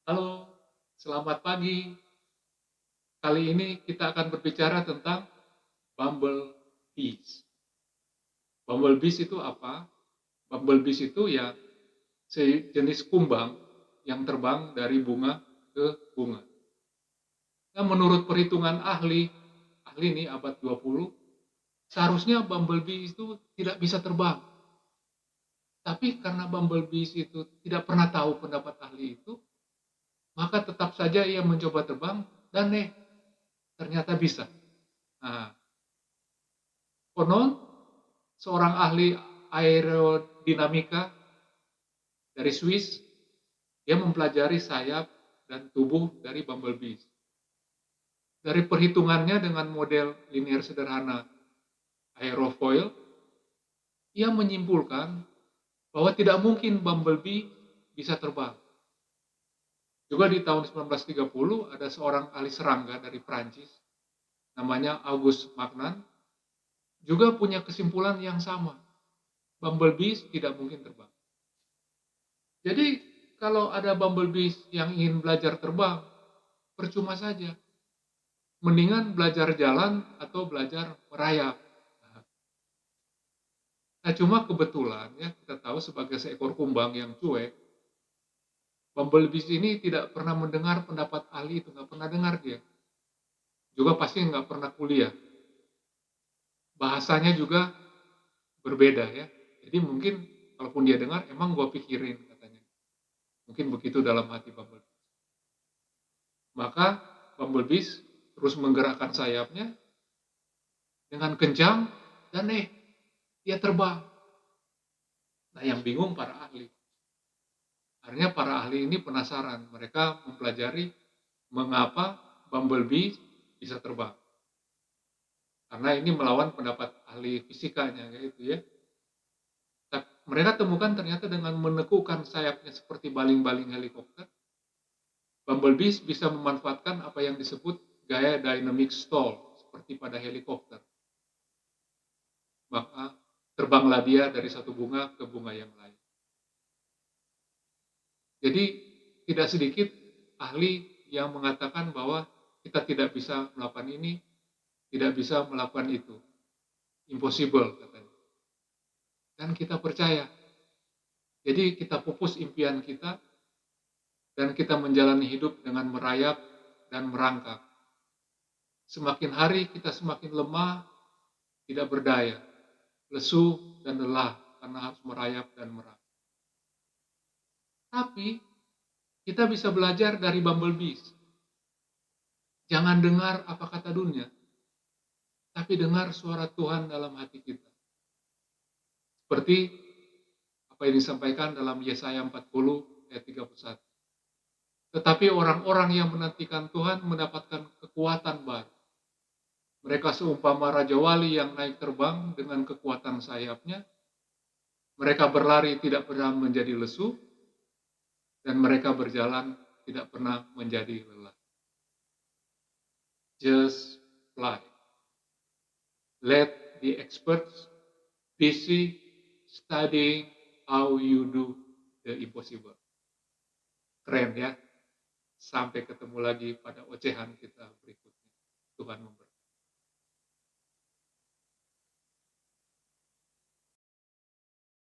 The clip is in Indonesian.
Halo, selamat pagi. Kali ini kita akan berbicara tentang bumblebees. Bumblebees itu apa? Bumblebees itu ya sejenis kumbang yang terbang dari bunga ke bunga. Nah, menurut perhitungan ahli ini abad 20, seharusnya bumblebee itu tidak bisa terbang. Tapi karena bumblebees itu tidak pernah tahu pendapat ahli itu, maka tetap saja ia mencoba terbang dan ternyata bisa. Nah, konon seorang ahli aerodinamika dari Swiss, dia mempelajari sayap dan tubuh dari bumblebee. Dari perhitungannya dengan model linear sederhana aerofoil, ia menyimpulkan bahwa tidak mungkin bumblebee bisa terbang. Juga di tahun 1930 ada seorang ahli serangga dari Prancis, namanya Auguste Magnan, juga punya kesimpulan yang sama. Bumblebee tidak mungkin terbang. Jadi kalau ada bumblebee yang ingin belajar terbang, percuma saja. Mendingan belajar jalan atau belajar merayap. Nah, cuma kebetulan ya kita tahu sebagai seekor kumbang yang cuek, bumblebee ini tidak pernah mendengar pendapat ahli itu, nggak pernah dengar dia. Juga pasti nggak pernah kuliah. Bahasanya juga berbeda ya. Jadi mungkin kalaupun dia dengar, emang gue pikirin katanya. Mungkin begitu dalam hati bumblebee. Maka bumblebee terus menggerakkan sayapnya dengan kencang dan dia terbang. Nah, yang bingung para ahli. Akhirnya para ahli ini penasaran. Mereka mempelajari mengapa bumblebee bisa terbang. Karena ini melawan pendapat ahli fisikanya gitu ya. Mereka temukan ternyata dengan menekukan sayapnya seperti baling-baling helikopter, bumblebee bisa memanfaatkan apa yang disebut gaya dynamic stall seperti pada helikopter. Maka terbanglah dia dari satu bunga ke bunga yang lain. Jadi tidak sedikit ahli yang mengatakan bahwa kita tidak bisa melakukan ini, tidak bisa melakukan itu. Impossible katanya. Dan kita percaya. Jadi kita pupus impian kita dan kita menjalani hidup dengan merayap dan merangkak. Semakin hari kita semakin lemah, tidak berdaya, lesu dan lelah karena harus merayap dan merangkak. Tapi kita bisa belajar dari bumblebee. Jangan dengar apa kata dunia, tapi dengar suara Tuhan dalam hati kita. Seperti apa yang disampaikan dalam Yesaya 40 ayat 31. Tetapi orang-orang yang menantikan Tuhan mendapatkan kekuatan baru. Mereka seumpama Raja Wali yang naik terbang dengan kekuatan sayapnya. Mereka berlari tidak pernah menjadi lesu, dan mereka berjalan tidak pernah menjadi lelah. Just fly. Let the experts busy studying how you do the impossible. Keren ya. Sampai ketemu lagi pada ocehan kita berikutnya. Tuhan memberkati.